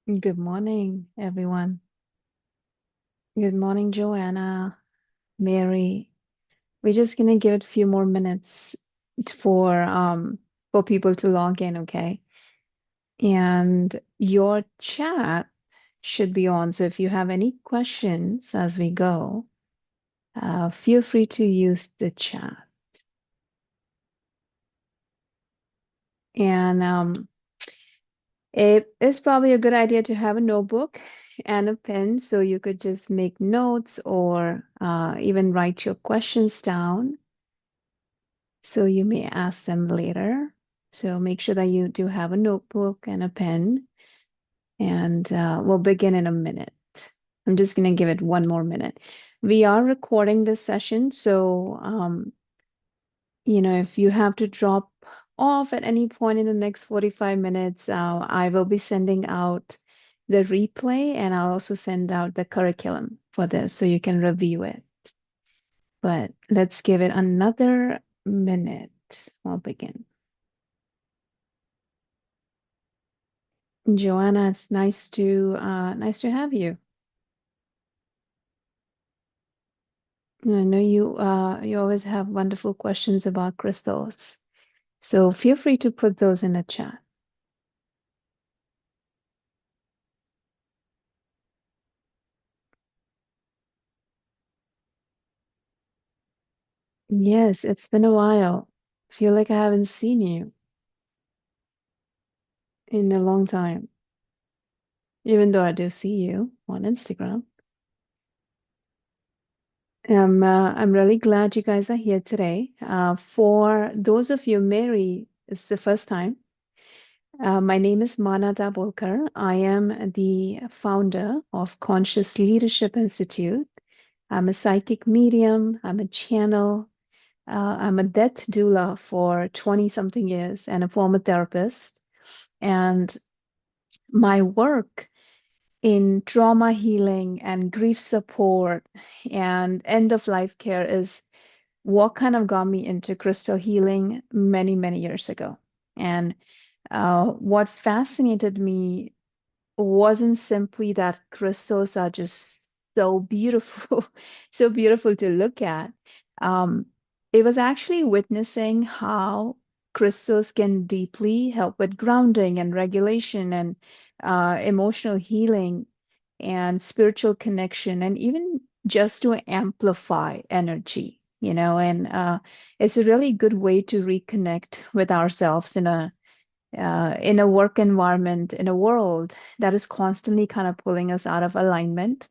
Good morning, everyone. Good morning, Joanna, Mary. We're just gonna give it a few more minutes for people to log in, okay? And your chat should be on. So if you have any questions as we go, feel free to use the chat. And it is probably a good idea to have a notebook and a pen so you could just make notes or even write your questions down so you may ask them later. So make sure that you do have a notebook and a pen, and we'll begin in a minute. I'm just going to give it one more minute. We are recording this session, so if you have to drop off at any point in the next 45 minutes, I will be sending out the replay and I'll also send out the curriculum for this so you can review it. But let's give it another minute. I'll begin. Joanna, it's nice to have you. I know you always have wonderful questions about crystals. So feel free to put those in the chat. Yes, it's been a while. Feel like I haven't seen you in a long time, even though I do see you on Instagram. I'm really glad you guys are here today. For those of you, Mary, it's the first time. My name is Mana Dabholkar. I am the founder of Conscious Leadership Institute. I'm a psychic medium, I'm a channel, I'm a death doula for 20 something years and a former therapist. And my work in trauma healing and grief support and end of life care is what kind of got me into crystal healing many, many years ago. And what fascinated me wasn't simply that crystals are just so beautiful, so beautiful to look at. Um, it was actually witnessing how crystals can deeply help with grounding and regulation and emotional healing and spiritual connection, and even just to amplify energy, and it's a really good way to reconnect with ourselves in a work environment, in a world that is constantly kind of pulling us out of alignment.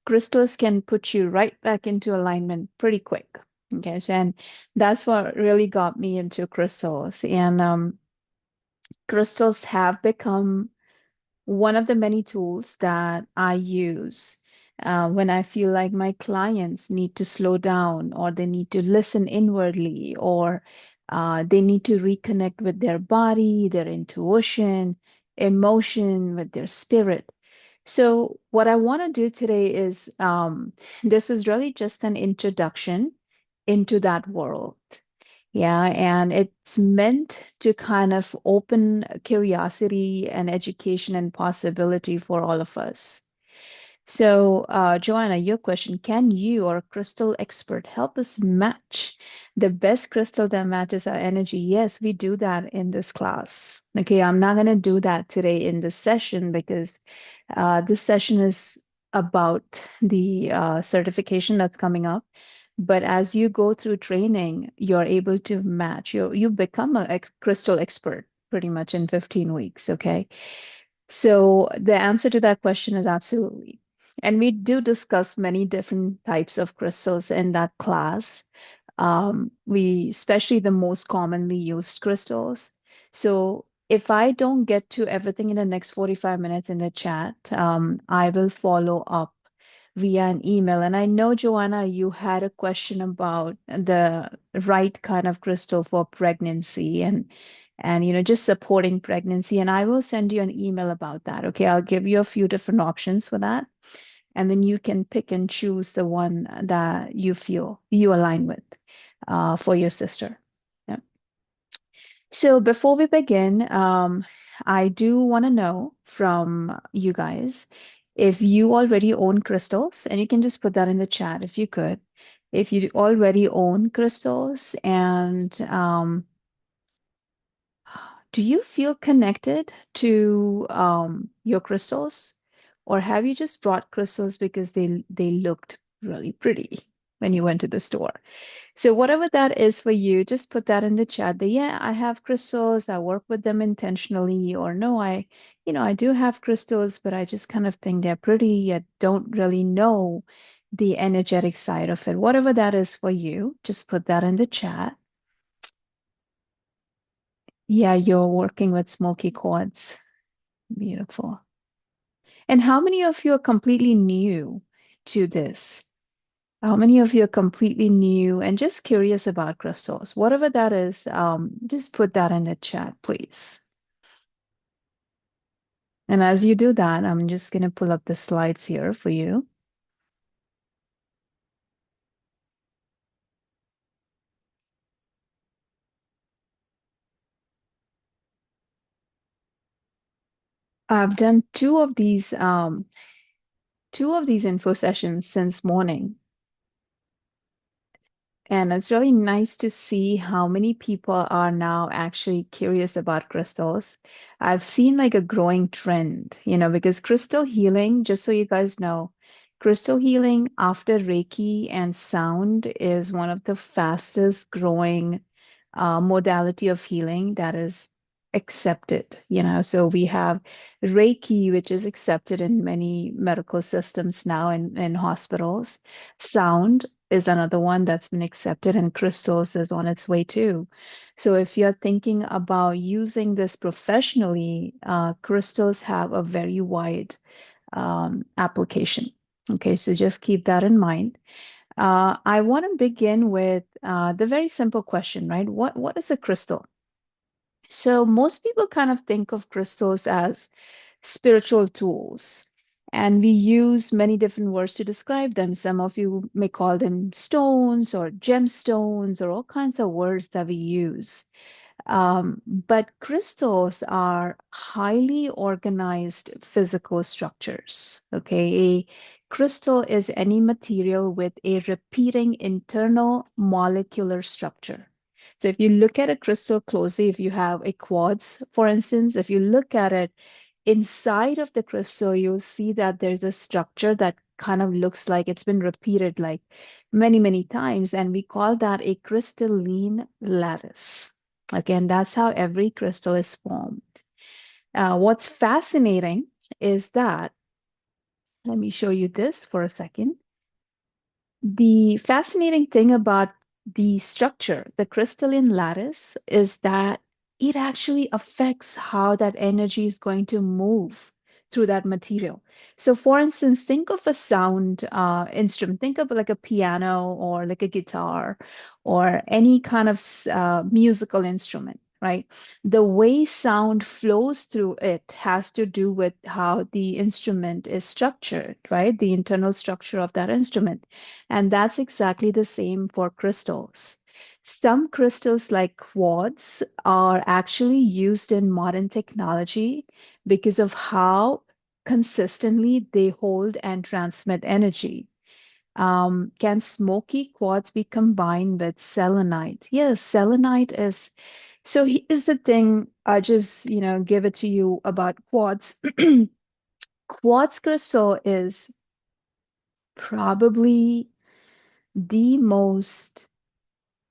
Crystals can put you right back into alignment pretty quick. Okay, so and that's what really got me into crystals. And crystals have become one of the many tools that I use when I feel like my clients need to slow down or they need to listen inwardly or they need to reconnect with their body, their intuition, emotion, with their spirit. So, what I want to do today is this is really just an introduction into that world. Yeah, and it's meant to kind of open curiosity and education and possibility for all of us. So, Joanna, your question, can you or a crystal expert help us match the best crystal that matches our energy? Yes, we do that in this class. Okay, I'm not going to do that today in this session because this session is about the certification that's coming up. But as you go through training, you're able to match. You become a crystal expert pretty much in 15 weeks. Okay. So the answer to that question is absolutely. And we do discuss many different types of crystals in that class. Especially the most commonly used crystals. So if I don't get to everything in the next 45 minutes in the chat, I will follow up via an email. And I know, Joanna, you had a question about the right kind of crystal for pregnancy and just supporting pregnancy. And I will send you an email about that. Okay, I'll give you a few different options for that. And then you can pick and choose the one that you feel you align with for your sister. Yeah. So before we begin, I do want to know from you guys if you already own crystals, and you can just put that in the chat if you could. If you already own crystals, and do you feel connected to your crystals, or have you just brought crystals because they looked really pretty when you went to the store? So whatever that is for you, just put that in the chat. That yeah, I have crystals. I work with them intentionally, or no, I do have crystals, but I just kind of think they're pretty. I don't really know the energetic side of it. Whatever that is for you, just put that in the chat. Yeah, you're working with smoky quartz. Beautiful. And how many of you are completely new to this? How many of you are completely new and just curious about crystals? Whatever that is, just put that in the chat, please. And as you do that, I'm just going to pull up the slides here for you. I've done two of these info sessions since morning. And it's really nice to see how many people are now actually curious about crystals. I've seen like a growing trend, because crystal healing, just so you guys know, crystal healing after Reiki and sound is one of the fastest growing modality of healing that is accepted. So we have Reiki, which is accepted in many medical systems now in hospitals. Sound is another one that's been accepted, and crystals is on its way too. So if you're thinking about using this professionally, crystals have a very wide application. Okay, so just keep that in mind. I want to begin with the very simple question, right? What is a crystal? So most people kind of think of crystals as spiritual tools, and we use many different words to describe them. Some of you may call them stones or gemstones or all kinds of words that we use. But crystals are highly organized physical structures. Okay, a crystal is any material with a repeating internal molecular structure. So if you look at a crystal closely, if you have a quartz, for instance, if you look at it inside of the crystal, you'll see that there's a structure that kind of looks like it's been repeated like many, many times, and we call that a crystalline lattice. Again, that's how every crystal is formed. What's fascinating is that, let me show you this for a second. The fascinating thing about the structure, the crystalline lattice, is that it actually affects how that energy is going to move through that material. So, for instance, think of a sound instrument. Think of like a piano or like a guitar or any kind of musical instrument, right? The way sound flows through it has to do with how the instrument is structured, right? The internal structure of that instrument. And that's exactly the same for crystals. Some crystals, like quartz, are actually used in modern technology because of how consistently they hold and transmit energy. Can smoky quartz be combined with selenite? Yes, selenite is. So here's the thing, I just, give it to you about quartz. Quartz crystal is probably the most,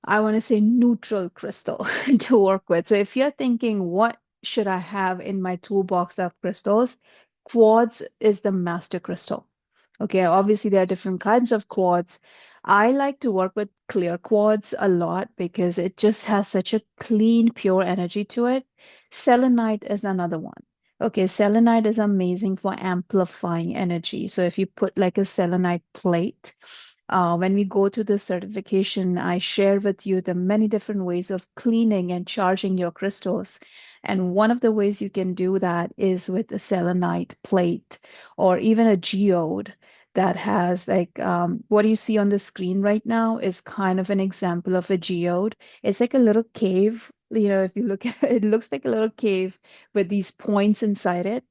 I want to say, neutral crystal to work with. So if you're thinking, what should I have in my toolbox of crystals? Quartz is the master crystal. Okay, obviously there are different kinds of quartz. I like to work with clear quartz a lot because it just has such a clean, pure energy to it. Selenite is another one. Okay, selenite is amazing for amplifying energy. So if you put like a selenite plate, when we go to the certification, I share with you the many different ways of cleaning and charging your crystals. And one of the ways you can do that is with a selenite plate or even a geode that has like what you see on the screen right now is kind of an example of a geode. It's like a little cave if you look at it, it looks like a little cave with these points inside it.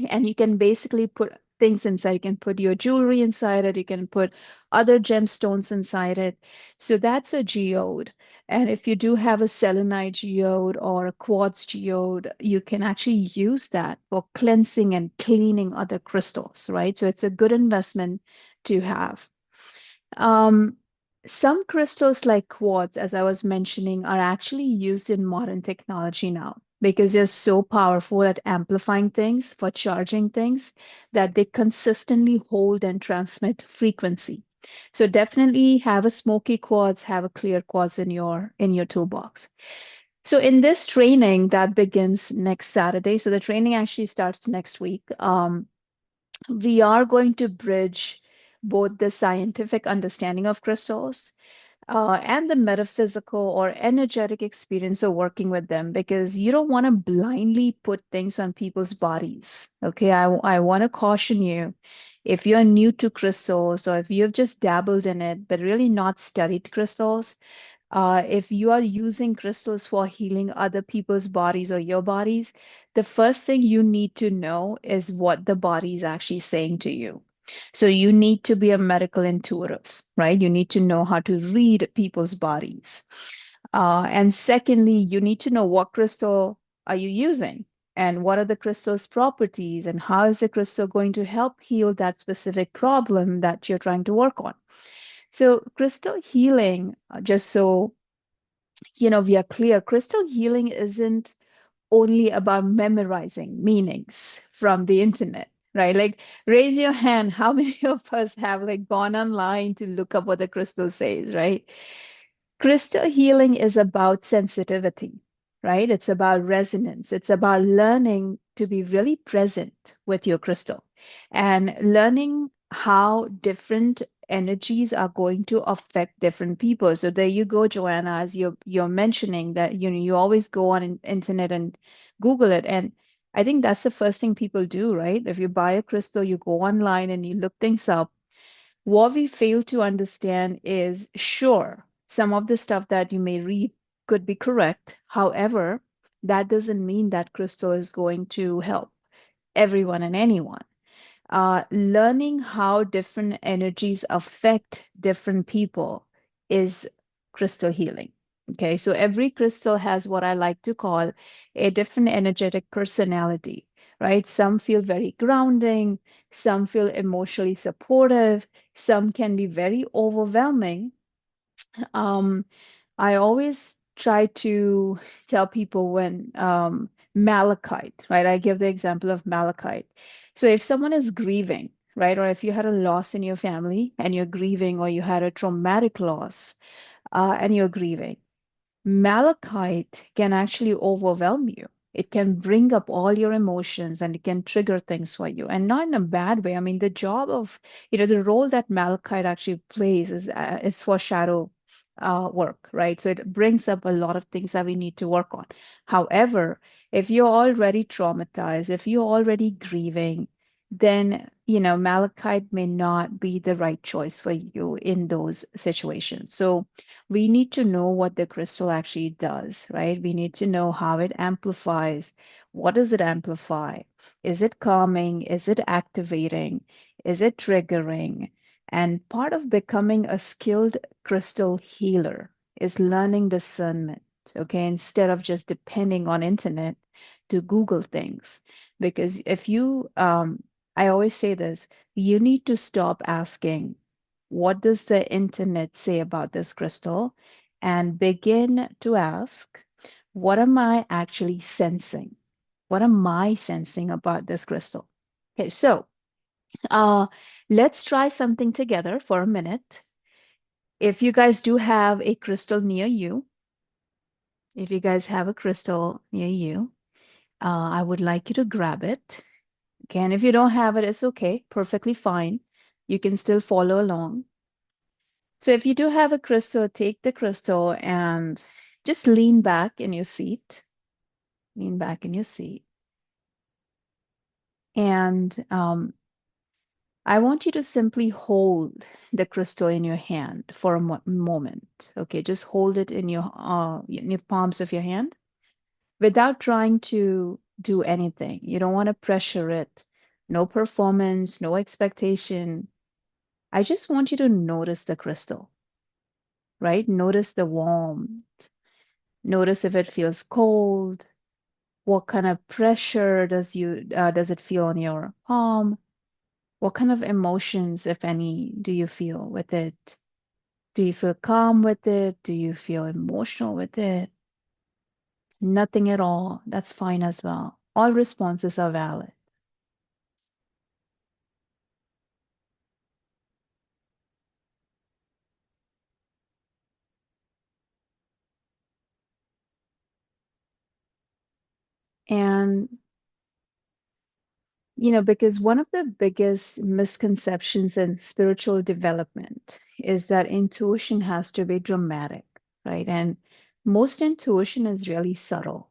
And you can basically put things inside. You can put your jewelry inside it. You can put other gemstones inside it. So that's a geode. And if you do have a selenite geode or a quartz geode, you can actually use that for cleansing and cleaning other crystals, right? So it's a good investment to have. Um, some crystals like quartz, as I was mentioning, are actually used in modern technology now because they're so powerful at amplifying things, for charging things, that they consistently hold and transmit frequency. So definitely have a smoky quartz, have a clear quartz in your toolbox. So in this training that begins next Saturday, so the training actually starts next week. We are going to bridge both the scientific understanding of crystals and the metaphysical or energetic experience of working with them because you don't want to blindly put things on people's bodies. Okay, I want to caution you if you're new to crystals or if you've just dabbled in it but really not studied crystals. If you are using crystals for healing other people's bodies or your bodies, the first thing you need to know is what the body is actually saying to you. So you need to be a medical intuitive, right? You need to know how to read people's bodies. And secondly, you need to know what crystal are you using and what are the crystal's properties and how is the crystal going to help heal that specific problem that you're trying to work on. So crystal healing, just so we are clear, crystal healing isn't only about memorizing meanings from the internet, right? Like, raise your hand. How many of us have like gone online to look up what the crystal says, right? Crystal healing is about sensitivity, right? It's about resonance. It's about learning to be really present with your crystal and learning how different energies are going to affect different people. So there you go, Joanna, as you're mentioning that you always go on internet and Google it. And I think that's the first thing people do, right? If you buy a crystal, you go online and you look things up. What we fail to understand is, sure, some of the stuff that you may read could be correct. However, that doesn't mean that crystal is going to help everyone and anyone. Learning how different energies affect different people is crystal healing. Okay, so every crystal has what I like to call a different energetic personality, right? Some feel very grounding, some feel emotionally supportive, some can be very overwhelming. Um, I always try to tell people when malachite, right? I give the example of malachite. So if someone is grieving, right, or if you had a loss in your family and you're grieving, or you had a traumatic loss and you're grieving, malachite can actually overwhelm you. It can bring up all your emotions and it can trigger things for you, and not in a bad way. I mean, the job of, the role that malachite actually plays is for shadow work, right? So it brings up a lot of things that we need to work on. However, if you're already traumatized, if you're already grieving, then, malachite may not be the right choice for you in those situations. So we need to know what the crystal actually does, right? We need to know how it amplifies. What does it amplify? Is it calming? Is it activating? Is it triggering? And part of becoming a skilled crystal healer is learning discernment, okay? Instead of just depending on internet to Google things. Because I always say this, you need to stop asking, what does the internet say about this crystal? And begin to ask, what am I actually sensing? What am I sensing about this crystal? Okay, so uh, let's try something together for a minute. If you guys do have a crystal near you, if you guys have a crystal near you, I would like you to grab it. Okay, and if you don't have it, it's okay, perfectly fine. You can still follow along. So if you do have a crystal, take the crystal and just lean back in your seat. Lean back in your seat. And I want you to simply hold the crystal in your hand for a moment. Okay, just hold it in your palms of your hand without trying to do anything. You don't want to pressure it. No performance, no expectation. I just want you to notice the crystal, right? Notice the warmth. Notice if it feels cold. What kind of pressure does it feel on your palm? What kind of emotions, if any, do you feel with it? Do you feel calm with it? Do you feel emotional with it? Nothing at all. That's fine as well. All responses are valid. And, because one of the biggest misconceptions in spiritual development is that intuition has to be dramatic, right? And most intuition is really subtle.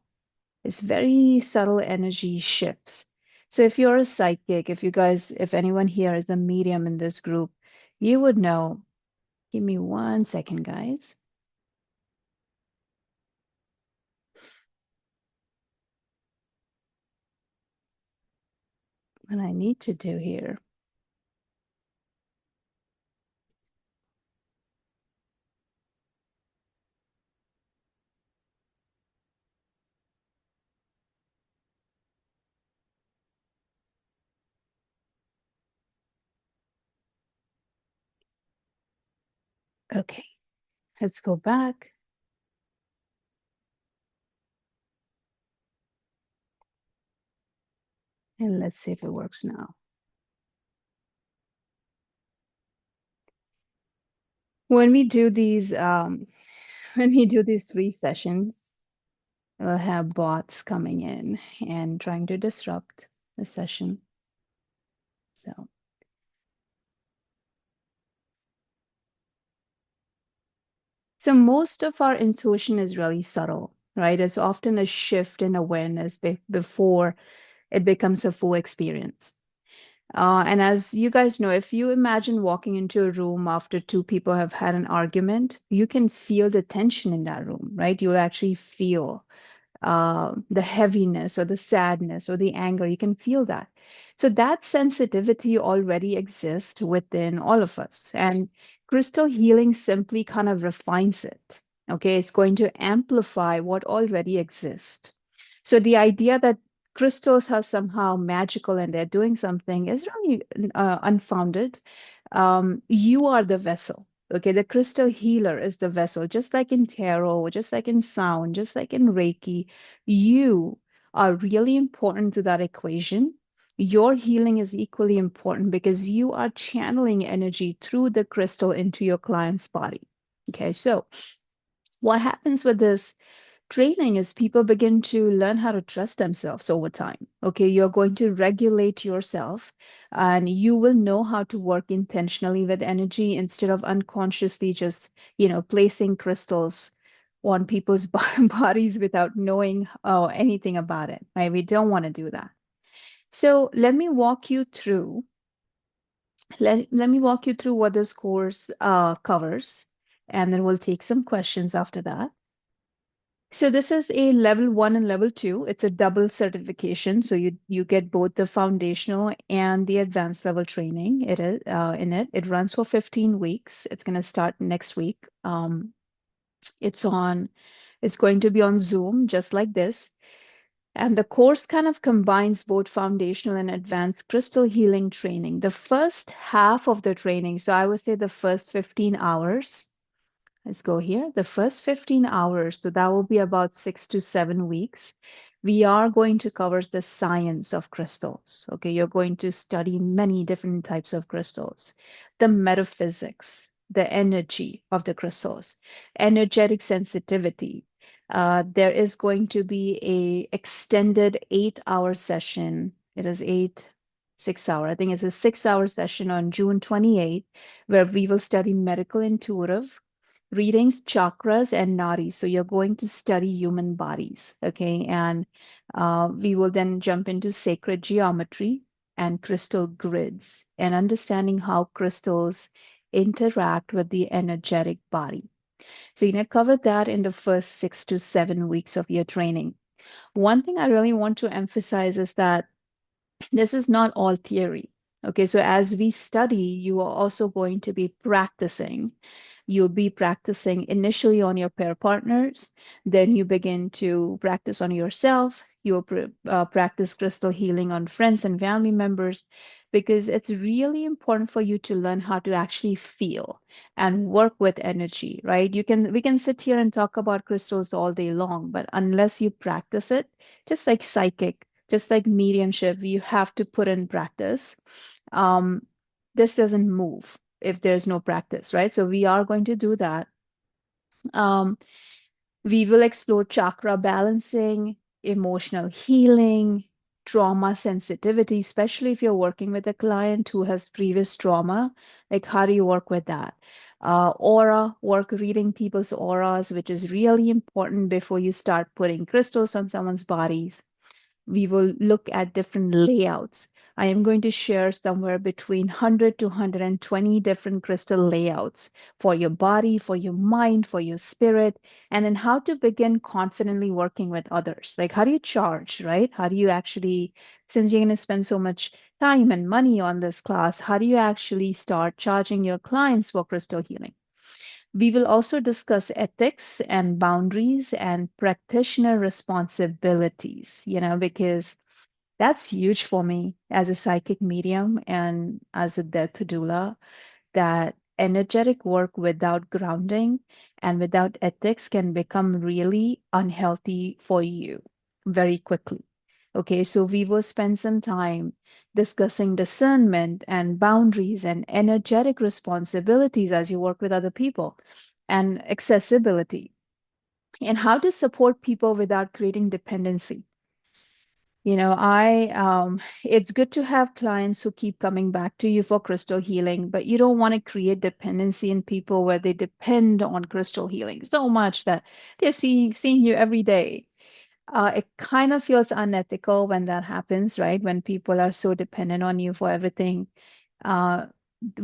It's very subtle energy shifts. So if you're a psychic, if anyone here is a medium in this group, you would know. Give me 1 second, guys. What I need to do here. Okay, let's go back and let's see if it works now. When we do these, when we do these 3 sessions, we'll have bots coming in and trying to disrupt the session. So most of our intuition is really subtle, right? It's often a shift in awareness before it becomes a full experience. And as you guys know, if you imagine walking into a room after two people have had an argument, you can feel the tension in that room, right? You'll actually feel the heaviness or the sadness or the anger. You can feel that. So that sensitivity already exists within all of us. And crystal healing simply kind of refines it. Okay, it's going to amplify what already exists. So the idea that crystals are somehow magical and they're doing something is really unfounded. You are the vessel. Okay, the crystal healer is the vessel, just like in tarot, just like in sound, just like in Reiki. You are really important to that equation. Your healing is equally important because you are channeling energy through the crystal into your client's body. Okay, so what happens with this training is people begin to learn how to trust themselves over time. Okay, you're going to regulate yourself and you will know how to work intentionally with energy instead of unconsciously just, placing crystals on people's bodies without knowing anything about it, right? We don't want to do that. So let me walk you through what this course covers, and then we'll take some questions after that. So this is a level 1 and level 2. It's a double certification. So you get both the foundational and the advanced level training. It is in it. It runs for 15 weeks. It's going to start next week. It's on. It's going to be on Zoom, just like this. And the course kind of combines both foundational and advanced crystal healing training. The first half of the training, so I would say the first 15 hours. Let's go here. The first 15 hours, so that will be about 6 to 7 weeks. We are going to cover the science of crystals. Okay, you're going to study many different types of crystals, the metaphysics, the energy of the crystals, energetic sensitivity. There is going to be a extended 8 hour session. It is 6 hour. I think it's a 6 hour session on June 28th, where we will study medical intuitive readings, chakras, and nadis. So you're going to study human bodies, okay? And we will then jump into sacred geometry. and crystal grids, and understanding how crystals interact with the energetic body. So, cover that in the first 6 to 7 weeks of your training. One thing I really want to emphasize is that this is not all theory. Okay, so as we study, you are also going to be practicing. You'll be practicing initially on your pair partners, then you begin to practice on yourself. You'll practice crystal healing on friends and family members because it's really important for you to learn how to actually feel and work with energy, right? We can sit here and talk about crystals all day long, but unless you practice it, just like psychic, just like mediumship, you have to put in practice. Um, this doesn't move if there's no practice, right? So we are going to do that. Um, we will explore chakra balancing, emotional healing, trauma sensitivity, especially if you're working with a client who has previous trauma. Like, how do you work with that? Aura work, reading people's auras, which is really important before you start putting crystals on someone's bodies. We will look at different layouts. I am going to share somewhere between 100 to 120 different crystal layouts for your body, for your mind, for your spirit, and then how to begin confidently working with others. Like, how do you charge, right? How do you actually, since you're going to spend so much time and money on this class, how do you actually start charging your clients for crystal healing? We will also discuss ethics and boundaries and practitioner responsibilities, because that's huge for me as a psychic medium and as a death doula, that energetic work without grounding and without ethics can become really unhealthy for you very quickly. Okay, so we will spend some time discussing discernment and boundaries and energetic responsibilities as you work with other people, and accessibility, and how to support people without creating dependency. It's good to have clients who keep coming back to you for crystal healing, but you don't want to create dependency in people where they depend on crystal healing so much that they're seeing you every day. It kind of feels unethical when that happens, right? When people are so dependent on you for everything. Uh,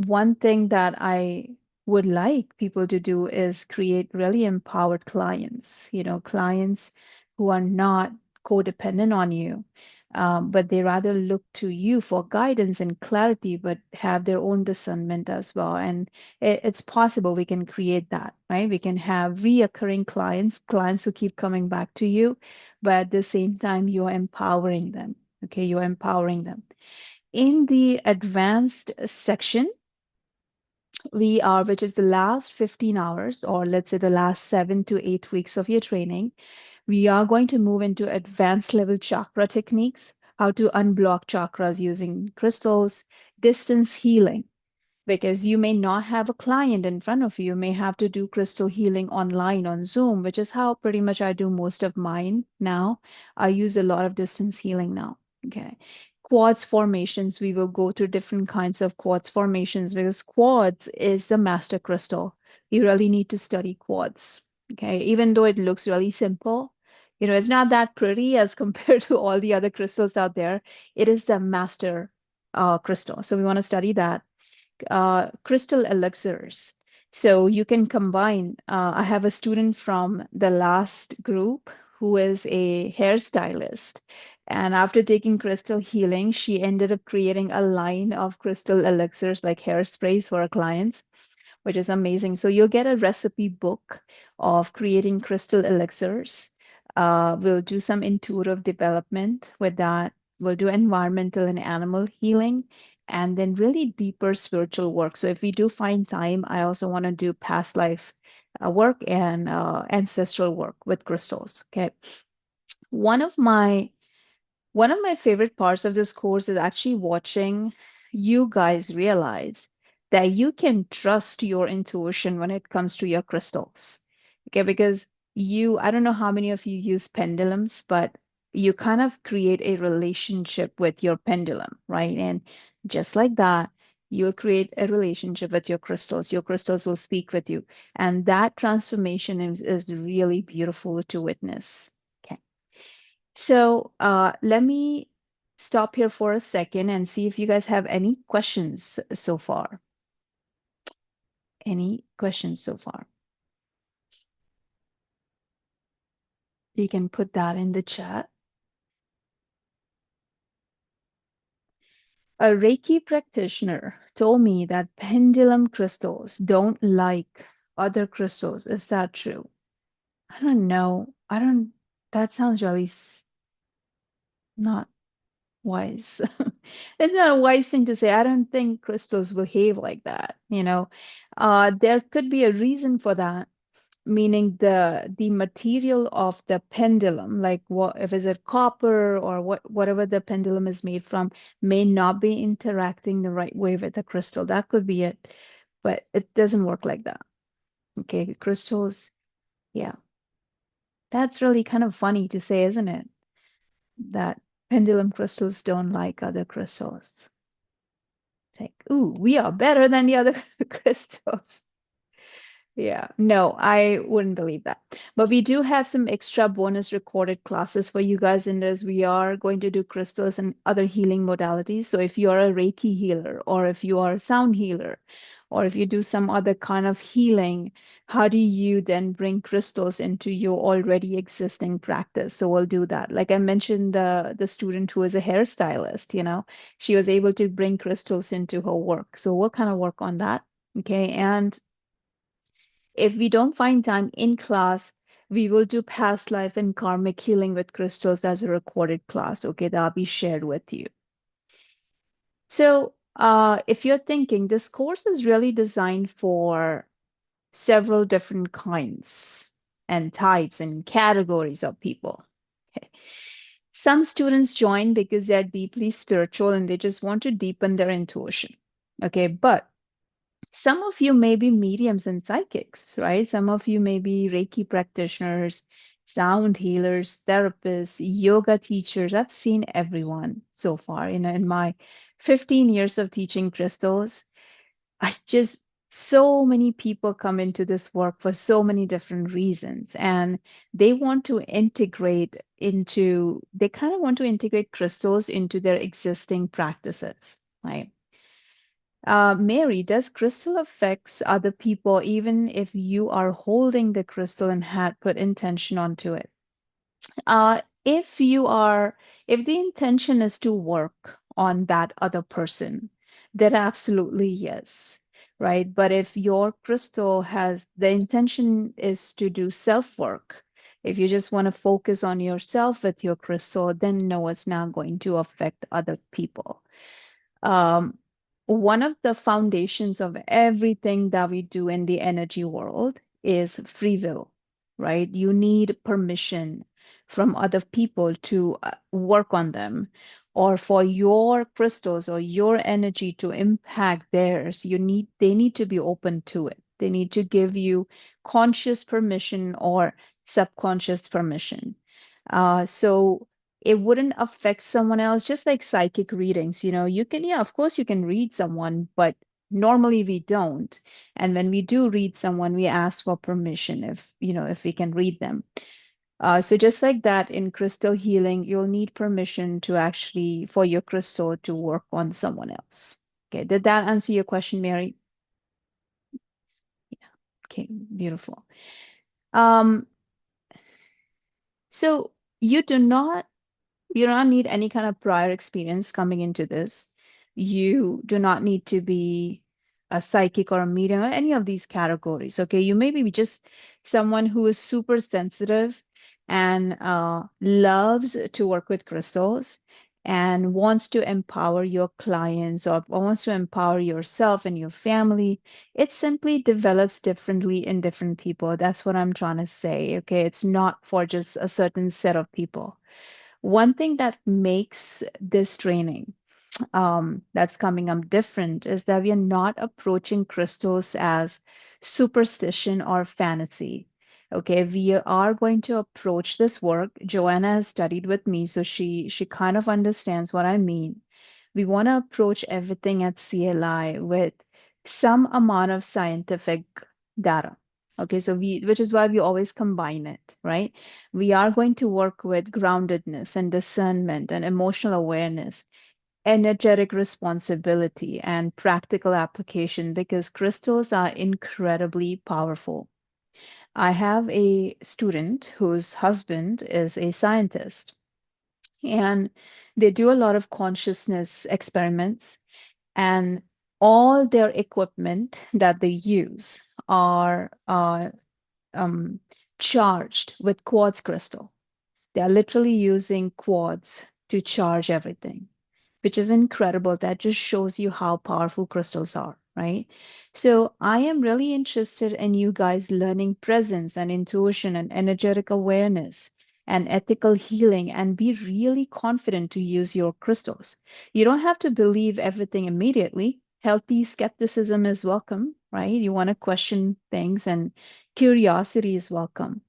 one thing that I would like people to do is create really empowered clients, clients who are not codependent on you, but they rather look to you for guidance and clarity, but have their own discernment as well. And it's possible we can create that, right? We can have reoccurring clients who keep coming back to you, but at the same time, you're empowering them. Okay, you're empowering them. In the advanced section, which is the last 15 hours, or let's say the last 7 to 8 weeks of your training, we are going to move into advanced level chakra techniques, how to unblock chakras using crystals, distance healing, because you may not have a client in front of you. You may have to do crystal healing online on Zoom, which is how pretty much I do most of mine now. I use a lot of distance healing now. Okay. Quartz formations, we will go through different kinds of quartz formations because quartz is the master crystal. You really need to study quartz. Okay. Even though it looks really simple, it's not that pretty as compared to all the other crystals out there. It is the master crystal. So we want to study that. Crystal elixirs. So you can combine. I have a student from the last group who is a hairstylist. And after taking crystal healing, she ended up creating a line of crystal elixirs like hairsprays for her clients, which is amazing. So you'll get a recipe book of creating crystal elixirs. We'll do some intuitive development with that. We'll do environmental and animal healing, and then really deeper spiritual work. So if we do find time, I also want to do past life work and ancestral work with crystals. Okay. One of my one of my favorite parts of this course is actually watching you guys realize that you can trust your intuition when it comes to your crystals. Okay, because I don't know how many of you use pendulums, but you kind of create a relationship with your pendulum, right? And just like that, you'll create a relationship with your crystals. Your crystals will speak with you. And that transformation is really beautiful to witness. Okay. So let me stop here for a second and see if you guys have any questions so far. Any questions so far? You can put that in the chat. A Reiki practitioner told me that pendulum crystals don't like other crystals. Is that true? I don't know. That sounds really not wise. It's not a wise thing to say. I don't think crystals behave like that, you know. There could be a reason for that, meaning the material of the pendulum, like what if it's a copper or whatever the pendulum is made from, may not be interacting the right way with the crystal. That could be it, but it doesn't work like that. Okay, crystals, yeah. That's really kind of funny to say, isn't it? That pendulum crystals don't like other crystals. Like, ooh, we are better than the other crystals. Yeah, no, I wouldn't believe that. But we do have some extra bonus recorded classes for you guys in this. We are going to do crystals and other healing modalities. So if you're a Reiki healer, or if you are a sound healer, or if you do some other kind of healing, how do you then bring crystals into your already existing practice? So we'll do that. Like I mentioned, the student who is a hairstylist, she was able to bring crystals into her work. So we'll kind of work on that. Okay. And if we don't find time in class, we will do past life and karmic healing with crystals as a recorded class. Okay, that'll be shared with you. So, if you're thinking this course is really designed for several different kinds and types and categories of people. Okay. Some students join because they're deeply spiritual and they just want to deepen their intuition. Okay, but some of you may be mediums and psychics, right? Some of you may be Reiki practitioners, sound healers, therapists, yoga teachers. I've seen everyone so far. In my 15 years of teaching crystals, I just, so many people come into this work for so many different reasons. And they kind of want to integrate crystals into their existing practices, right? Mary, does crystal affects other people even if you are holding the crystal and had put intention onto it? If the intention is to work on that other person, then absolutely yes, right? But if your crystal has the intention is to do self-work, if you just want to focus on yourself with your crystal, then no, it's not going to affect other people. um, One of the foundations of everything that we do in the energy world is free will, right? You need permission from other people to work on them, or for your crystals or your energy to impact theirs. They need to be open to it. They need to give you conscious permission or subconscious permission. So it wouldn't affect someone else, just like psychic readings. Yeah, of course you can read someone, but normally we don't. And when we do read someone, we ask for permission if we can read them. So just like that, in crystal healing, you'll need permission for your crystal to work on someone else. Okay, did that answer your question, Mary? Yeah. Okay, beautiful. Um, so you don't need any kind of prior experience coming into this. You do not need to be a psychic or a medium or any of these categories. Okay, you may be just someone who is super sensitive and loves to work with crystals and wants to empower your clients or wants to empower yourself and your family. It simply develops differently in different people. That's what I'm trying to say. Okay, it's not for just a certain set of people. One thing that makes this training that's coming up different is that we are not approaching crystals as superstition or fantasy. Okay, we are going to approach this work. Joanna has studied with me, so she kind of understands what I mean. We want to approach everything at CLI with some amount of scientific data. Okay, so which is why we always combine it, right? We are going to work with groundedness and discernment and emotional awareness, energetic responsibility, and practical application because crystals are incredibly powerful. I have a student whose husband is a scientist, and they do a lot of consciousness experiments, and all their equipment that they use are um, charged with quartz crystal. They are literally using quartz to charge everything, which is incredible. That just shows you how powerful crystals are, right? So I am really interested in you guys learning presence and intuition and energetic awareness and ethical healing and be really confident to use your crystals. You don't have to believe everything immediately. Healthy skepticism is welcome, right? You want to question things and curiosity is welcome.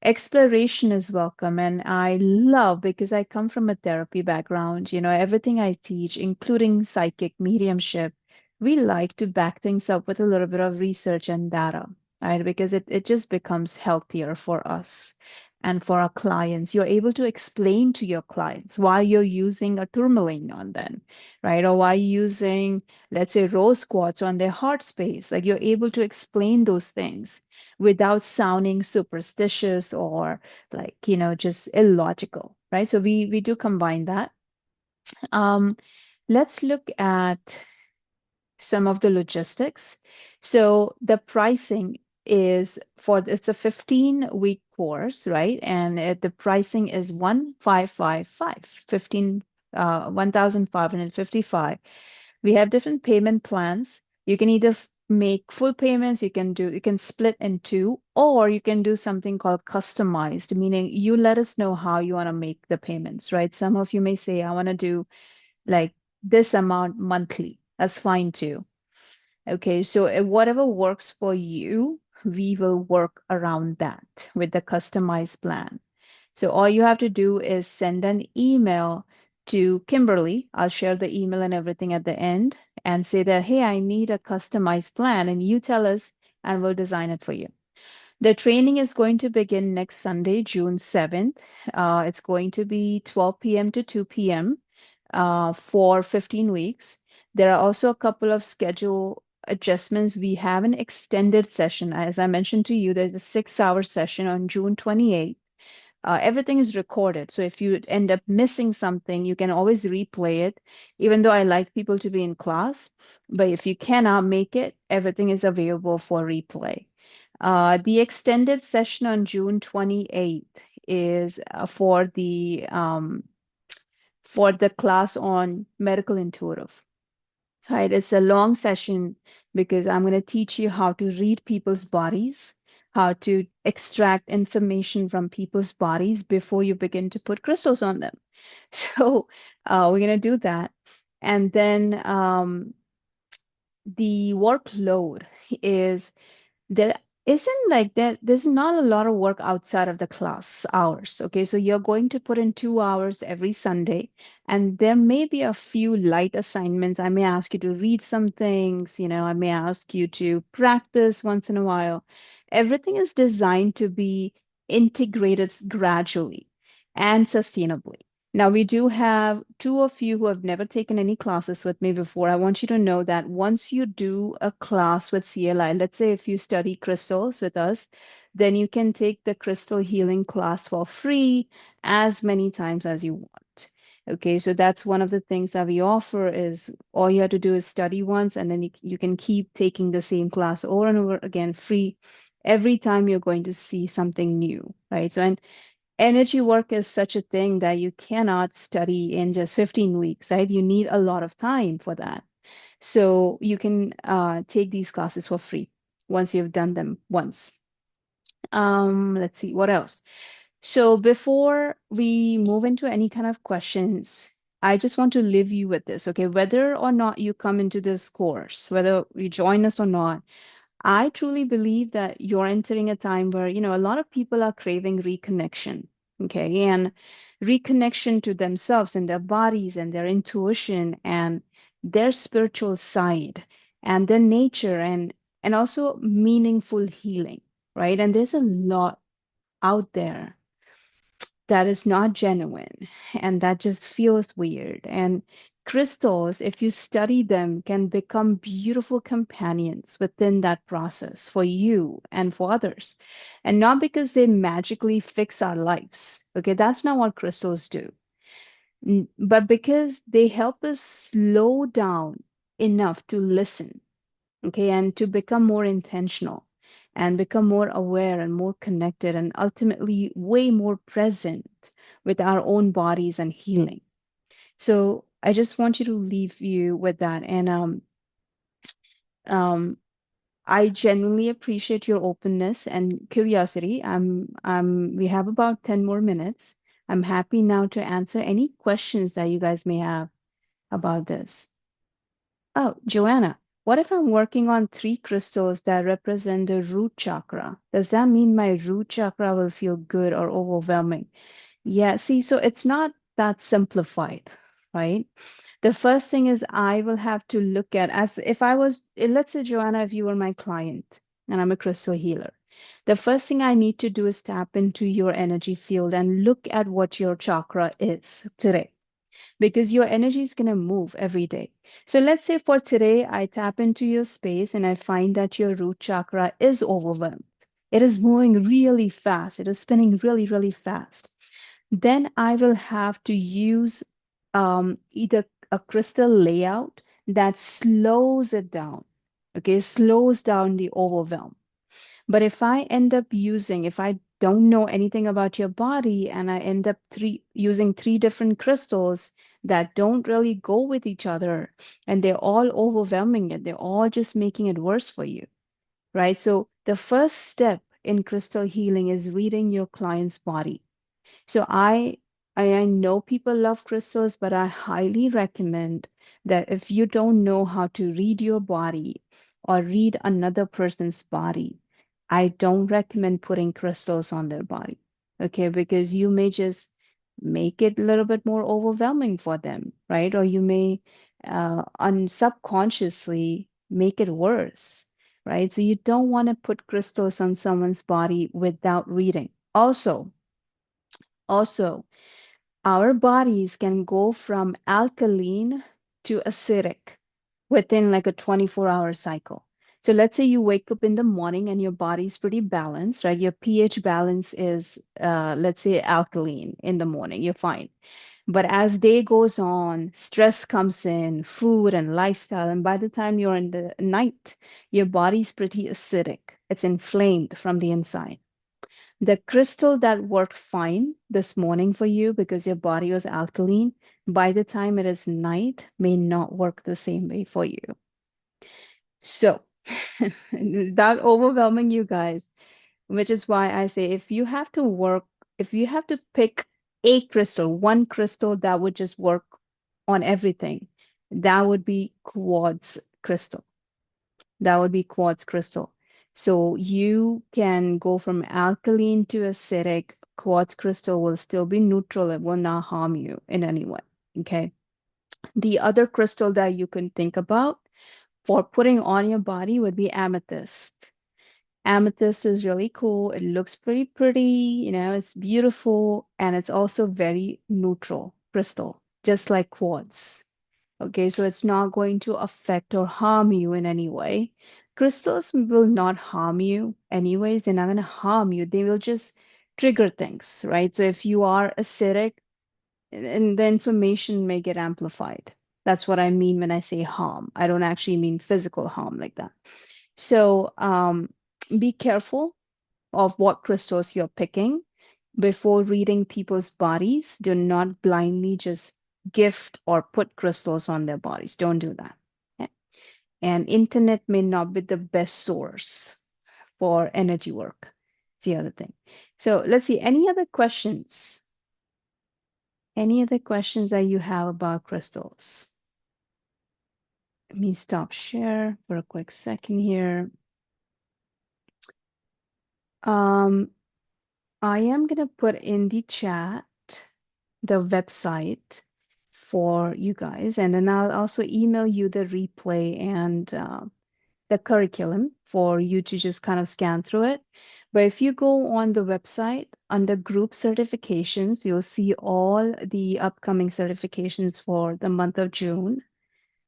Exploration is welcome, and I love because I come from a therapy background. Everything I teach, including psychic mediumship, we like to back things up with a little bit of research and data, right? Because it just becomes healthier for us and for our clients. You're able to explain to your clients why you're using a tourmaline on them, right? Or why using, let's say, rose quartz on their heart space. Like you're able to explain those things without sounding superstitious or like, just illogical, right? So we do combine that. Um, let's look at some of the logistics. So the pricing is it's a 15-week course, right? And the pricing is 1555, 1,555. We have different payment plans. You can either make full payments, you can split in two, or you can do something called customized, meaning you let us know how you want to make the payments, right? Some of you may say, I want to do like this amount monthly. That's fine too. Okay, so whatever works for you, we will work around that with the customized plan. So all you have to do is send an email to Kimberly. I'll share the email and everything at the end and say that, hey, I need a customized plan, and you tell us, and we'll design it for you. The training is going to begin next Sunday, June 7th. It's going to be 12 p.m. to 2 p.m. For 15 weeks. There are also a couple of schedule adjustments. We have an extended session. As I mentioned to you, there's a 6-hour session on June 28th. Everything is recorded. So if you end up missing something, you can always replay it, even though I like people to be in class. But if you cannot make it, everything is available for replay. The extended session on June 28th is for the class on medical intuitive. Right, it's a long session because I'm going to teach you how to read people's bodies, how to extract information from people's bodies before you begin to put crystals on them. So we're going to do that. And then the workload is there isn't like there's not a lot of work outside of the class hours. Okay, so you're going to put in 2 hours every Sunday, and there may be a few light assignments. I may ask you to read some things, I may ask you to practice once in a while. Everything is designed to be integrated gradually and sustainably. Now, we do have two of you who have never taken any classes with me before. I want you to know that once you do a class with CLI, let's say if you study crystals with us, then you can take the crystal healing class for free as many times as you want. Okay, so that's one of the things that we offer is all you have to do is study once, and then you can keep taking the same class over and over again free every time you're going to see something new, right? So, and energy work is such a thing that you cannot study in just 15 weeks, right? You need a lot of time for that. So you can take these classes for free once you've done them once. Let's see, what else? So before we move into any kind of questions, I just want to leave you with this, okay? Whether or not you come into this course, whether you join us or not, I truly believe that you're entering a time where, a lot of people are craving reconnection, okay? And reconnection to themselves and their bodies and their intuition and their spiritual side and their nature and also meaningful healing, right? And there's a lot out there that is not genuine and that just feels weird. And crystals, if you study them, can become beautiful companions within that process for you and for others. And not because they magically fix our lives. Okay, that's not what crystals do. But because they help us slow down enough to listen, okay, and to become more intentional and become more aware and more connected and ultimately way more present with our own bodies and healing. So I just want you to leave you with that. And um, I genuinely appreciate your openness and curiosity. We have about 10 more minutes. I'm happy now to answer any questions that you guys may have about this. Oh, Joanna, what if I'm working on three crystals that represent the root chakra? Does that mean my root chakra will feel good or overwhelming? Yeah, see, so it's not that simplified, right? The first thing is I will have to look at as if I was, let's say, Joanna, if you were my client and I'm a crystal healer, the first thing I need to do is tap into your energy field and look at what your chakra is today because your energy is going to move every day. So let's say for today, I tap into your space and I find that your root chakra is overwhelmed. It is moving really fast. It is spinning really, really fast. Then I will have to use either a crystal layout that slows it down, okay, slows down the overwhelm. But if I end up using, if I don't know anything about your body and I end up using three different crystals that don't really go with each other and they're all overwhelming it, they're all just making it worse for you, right? So the first step in crystal healing is reading your client's body. So I know people love crystals, but I highly recommend that if you don't know how to read your body or read another person's body, I don't recommend putting crystals on their body. Okay, because you may just make it a little bit more overwhelming for them, right? Or you may subconsciously make it worse, right? So you don't want to put crystals on someone's body without reading. Also, our bodies can go from alkaline to acidic within like a 24-hour cycle. So let's say you wake up in the morning and your body's pretty balanced, right? Your pH balance is, let's say, alkaline in the morning. You're fine. But as day goes on, stress comes in, food and lifestyle, and by the time you're in the night, your body's pretty acidic. It's inflamed from the inside. The crystal that worked fine this morning for you because your body was alkaline, by the time it is night, may not work the same way for you. So, without overwhelming you guys, which is why I say if you have to pick a crystal, one crystal that would just work on everything, that would be quartz crystal. That would be quartz crystal. So you can go from alkaline to acidic. Quartz crystal will still be neutral. It will not harm you in any way. Okay. The other crystal that you can think about for putting on your body would be amethyst. Amethyst is really cool. It looks pretty, it's beautiful, and it's also very neutral crystal, just like quartz. Okay, so it's not going to affect or harm you in any way. Crystals will not harm you anyways. They're not going to harm you. They will just trigger things, right? So if you are acidic, and the information may get amplified. That's what I mean when I say harm. I don't actually mean physical harm like that. So be careful of what crystals you're picking before reading people's bodies. Do not blindly just gift or put crystals on their bodies. Don't do that. Okay? And internet may not be the best source for energy work. It's the other thing. So let's see. Any other questions? Any other questions that you have about crystals? Let me stop share for a quick second here. I am going to put in the chat the website for you guys, and then I'll also email you the replay and the curriculum for you to just kind of scan through it. But if you go on the website under group certifications, you'll see all the upcoming certifications for the month of June.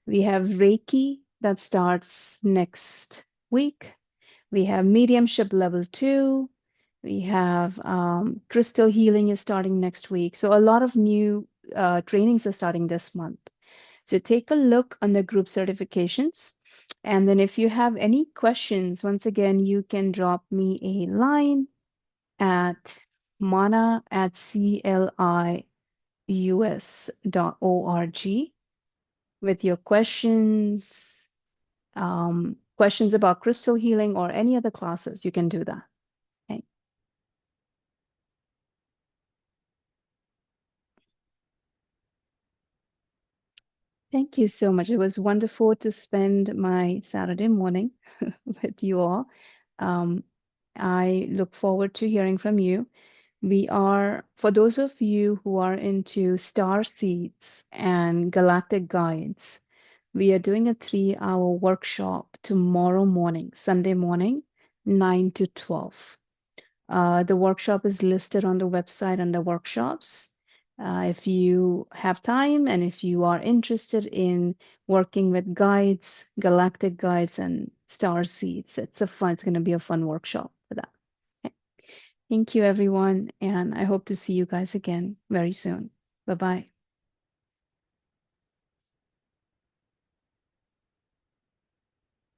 We have Reiki that starts next week. We have Mediumship Level 2. We have Crystal Healing is starting next week. So a lot of new trainings are starting this month. So take a look under group certifications. And then if you have any questions, once again, you can drop me a line at mana@clius.org with your questions, questions about crystal healing or any other classes. You can do that. Okay. Thank you so much. It was wonderful to spend my Saturday morning with you all. I look forward to hearing from you. For those of you who are into star seeds and galactic guides, we are doing a 3-hour workshop tomorrow morning, Sunday morning, 9 to 12. The workshop is listed on the website under workshops. If you have time and if you are interested in working with guides, galactic guides, and star seeds, it's going to be a fun workshop for that. Okay. Thank you, everyone, and I hope to see you guys again very soon. Bye-bye.